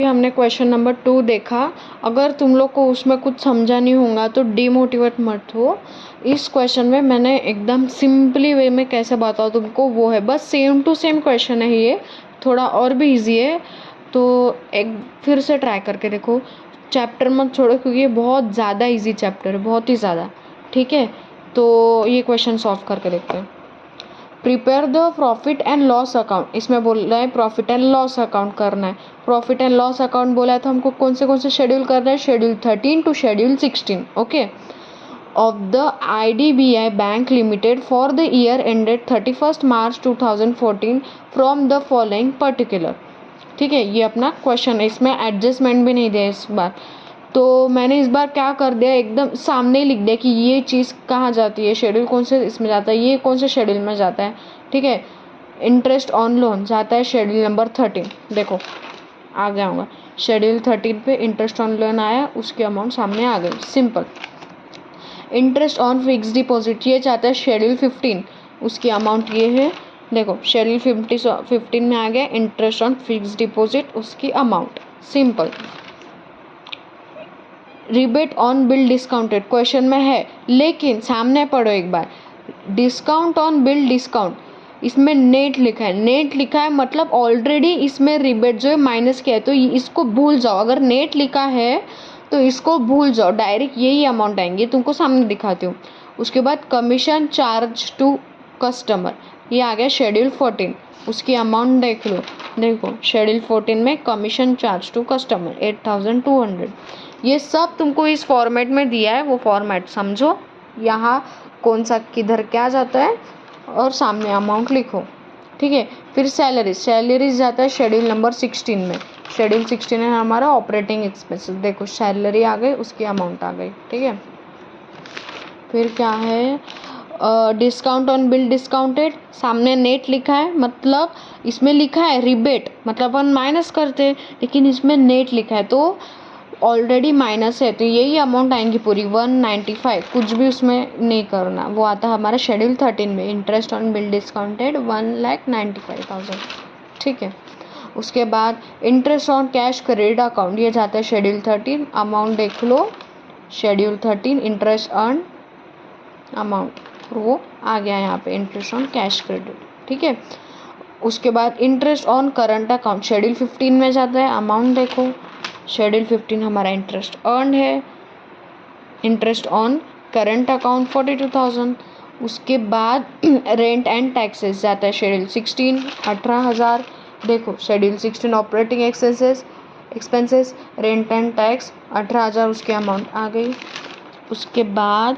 हमने question number 2 देखा। अगर तुम लोग को उसमें कुछ समझा नहीं होगा तो डिमोटिवेट मत हो। इस क्वेश्चन में मैंने एकदम सिंपली वे में कैसे बताऊँ तुमको, वो है बस सेम टू सेम क्वेश्चन है ये, थोड़ा और भी इजी है। तो एक फिर से ट्राई करके देखो, चैप्टर मत छोड़ो क्योंकि ये बहुत ज़्यादा इजी चैप्टर है, बहुत ही ज़्यादा। ठीक है, तो ये क्वेश्चन सॉल्व करके देखते हैं। Prepare the profit and loss account, इसमें बोल रहा है प्रॉफिट एंड लॉस अकाउंट करना है। प्रॉफिट एंड लॉस अकाउंट बोला है तो हमको कौन से शेड्यूल करना है, schedule 13 to schedule 16। Okay, of the IDBI bank limited for the year ended 31 March 2014 from the following particular. ठीक है, ये अपना क्वेश्चन है, इसमें एडजस्टमेंट भी नहीं दिया इस बार। तो मैंने इस बार क्या कर दिया, एकदम सामने ही लिख दिया कि ये चीज़ कहाँ जाती है, शेड्यूल कौन से इसमें जाता है, ये कौन से शेड्यूल में जाता है। ठीक है, इंटरेस्ट ऑन लोन जाता है शेड्यूल नंबर 13। देखो आ गया होगा, शेड्यूल 13 पे इंटरेस्ट ऑन लोन आया, उसकी अमाउंट सामने आ गई, simple. Interest on fix deposit ये चाहता है शेड्यूल 15, उसकी अमाउंट ये है। देखो शेड्यूल 15 में आ गया इंटरेस्ट ऑन फिक्स डिपॉजिट, उसकी amount, simple. Rebate on bill discounted question में है, लेकिन सामने पढ़ो एक बार, डिस्काउंट ऑन बिल डिस्काउंट, इसमें नेट लिखा है, नेट लिखा है मतलब ऑलरेडी इसमें रिबेट जो है माइनस किया है, तो इसको भूल जाओ। अगर नेट लिखा है तो इसको भूल जाओ, डायरेक्ट यही अमाउंट आएंगे, तुमको सामने दिखाती हूँ। उसके बाद कमीशन चार्ज टू कस्टमर, ये आ गया शेड्यूल 14, उसकी अमाउंट देख लो। देखो शेड्यूल 14 में कमीशन चार्ज टू कस्टमर 8200। ये सब तुमको इस फॉर्मेट में दिया है, वो फॉर्मेट समझो, यहाँ कौन सा किधर क्या जाता है और सामने अमाउंट लिखो। ठीक है, फिर सैलरीज जाता है शेड्यूल नंबर 16 में। शेड्यूल 16 है हमारा ऑपरेटिंग एक्सपेंसेस, देखो सैलरी आ गई, उसकी अमाउंट आ गई। ठीक है, फिर क्या है, डिस्काउंट ऑन बिल डिस्काउंटेड, सामने नेट लिखा है, मतलब इसमें लिखा है रिबेट, मतलब अपन माइनस करते हैं, लेकिन इसमें नेट लिखा है तो ऑलरेडी माइनस है, तो यही अमाउंट आएंगी पूरी 195, कुछ भी उसमें नहीं करना, वो आता है हमारा शेड्यूल 13 में। Interest on bill discounted 1,95,000। ठीक है, उसके बाद interest on cash credit account, ये जाता है शेड्यूल 13, अमाउंट देख लो, शेड्यूल 13 इंटरेस्ट अर्न अमाउंट, वो आ गया यहाँ पे इंटरेस्ट ऑन कैश क्रेडिट। ठीक है, उसके बाद interest on current account schedule 15 में जाता है, अमाउंट देखो, शेड्यूल 15 हमारा इंटरेस्ट अर्न है, इंटरेस्ट ऑन करंट अकाउंट 42,000। उसके बाद रेंट एंड टैक्सेस जाता है शेड्यूल 16 18,000। देखो schedule 16 operating expenses rent and tax 18,000, उसकी अमाउंट आ गई। उसके बाद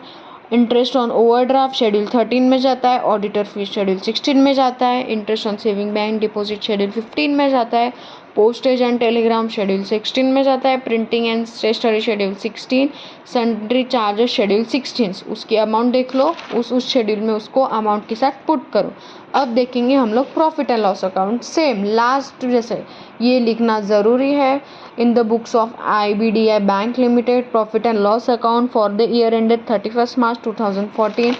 इंटरेस्ट ऑन ओवरड्राफ्ट शेड्यूल 13 में जाता है, ऑडिटर फीस शेड्यूल 16 में जाता है, interest on saving bank deposit schedule 15 में जाता है, पोस्टेज एंड टेलीग्राम शेड्यूल 16 में जाता है, printing and stationery schedule 16, sundry charges schedule 16, उसकी अमाउंट देख लो, उस शेड्यूल में उसको अमाउंट के साथ पुट करो। अब देखेंगे हम लोग profit and loss account, same last जैसे ये लिखना ज़रूरी है। In the books of IBDI bank limited profit and loss account for the year ended 31 March 2014,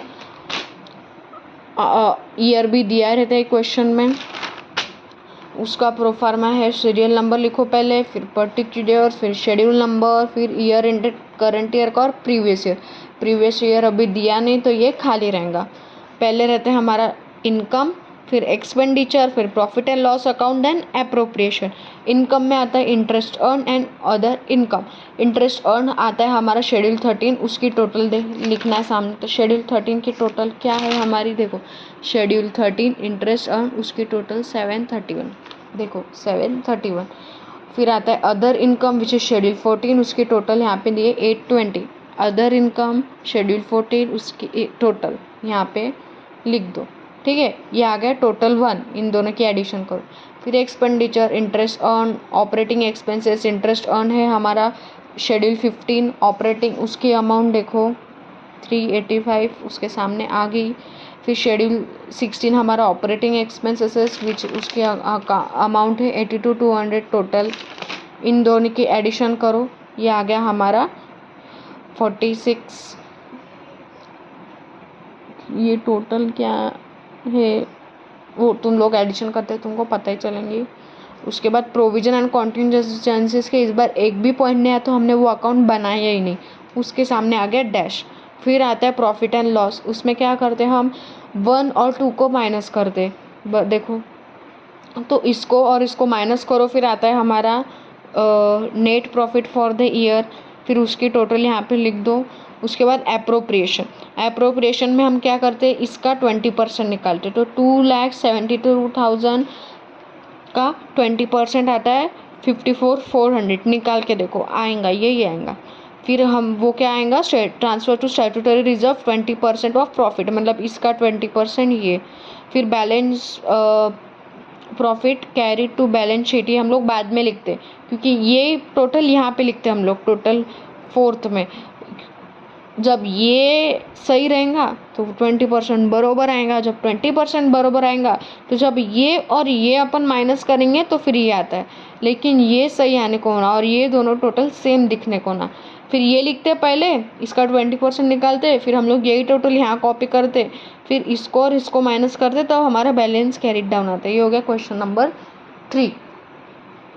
year भी दिया रहता है क्वेश्चन में, उसका प्रोफार्मा है, सीरियल नंबर लिखो पहले, फिर पर्टिकुलर, फिर शेड्यूल नंबर, फिर ईयर एंडेड करंट ईयर का और प्रीवियस ईयर अभी दिया नहीं तो ये खाली रहेगा। पहले रहते हैं हमारा इनकम, फिर एक्सपेंडिचर, फिर profit and loss account, then appropriation. Income में आता है interest earn and other income. Interest earn आता है हमारा शेड्यूल 13, उसकी टोटल लिखना है सामने, तो शेड्यूल 13 की टोटल क्या है हमारी, देखो शेड्यूल 13 इंटरेस्ट अर्न, उसकी टोटल 731, देखो 731। फिर आता है other income which is schedule 14, उसकी टोटल यहाँ पे दिए 820। अदर इनकम शेड्यूल 14, उसकी टोटल यहाँ पे लिख दो। ठीक है, ये आ गया टोटल 1, इन दोनों की एडिशन करो। फिर expenditure interest earn, operating expenses interest earn है हमारा शेड्यूल 15 ऑपरेटिंग, उसकी अमाउंट देखो 385, उसके सामने आ गई। फिर शेड्यूल 16 हमारा ऑपरेटिंग एक्सपेंसेस विच उसकी अमाउंट है 82,200 टोटल, इन दोनों की एडिशन करो, ये आ गया हमारा 46। ये टोटल क्या है वो तुम लोग एडिशन करते तुमको पता ही चलेंगी। उसके बाद प्रोविजन एंड कॉन्टीजेंसीज के इस बार एक भी पॉइंट नहीं आया तो हमने वो अकाउंट बनाया ही नहीं, उसके सामने आ गया डैश। फिर आता है प्रॉफिट एंड लॉस, उसमें क्या करते हैं हम 1 और 2 को माइनस करते, देखो तो इसको और इसको माइनस करो, फिर आता है हमारा net profit for the year, फिर उसकी टोटल यहाँ पे लिख दो। उसके बाद एप्रोप्रिएशन में हम क्या करते हैं, इसका 20% निकालते, तो 2,72,000 का 20% आता है 54,400, निकाल के देखो आएगा, यही आएगा। फिर हम वो क्या आएगा, transfer to statutory reserve 20% of profit, मतलब इसका 20% ये। फिर balance profit carry to balance sheet, ये हम लोग बाद में लिखते हैं क्योंकि ये टोटल यहाँ पे लिखते हैं हम लोग टोटल 4th में। जब ये सही रहेगा तो 20% बरोबर आएगा, जब 20% बरोबर आएगा तो जब ये और ये अपन माइनस करेंगे तो फिर ये आता है, लेकिन ये सही आने को ना और ये दोनों टोटल सेम दिखने को ना। फिर ये लिखते पहले, इसका 20% निकालते, फिर हम लोग यही टोटल यहाँ कॉपी करते, फिर इसको और इसको माइनस करते, तो हमारा बैलेंस कैरिड डाउन आता है। ये हो गया क्वेश्चन नंबर 3।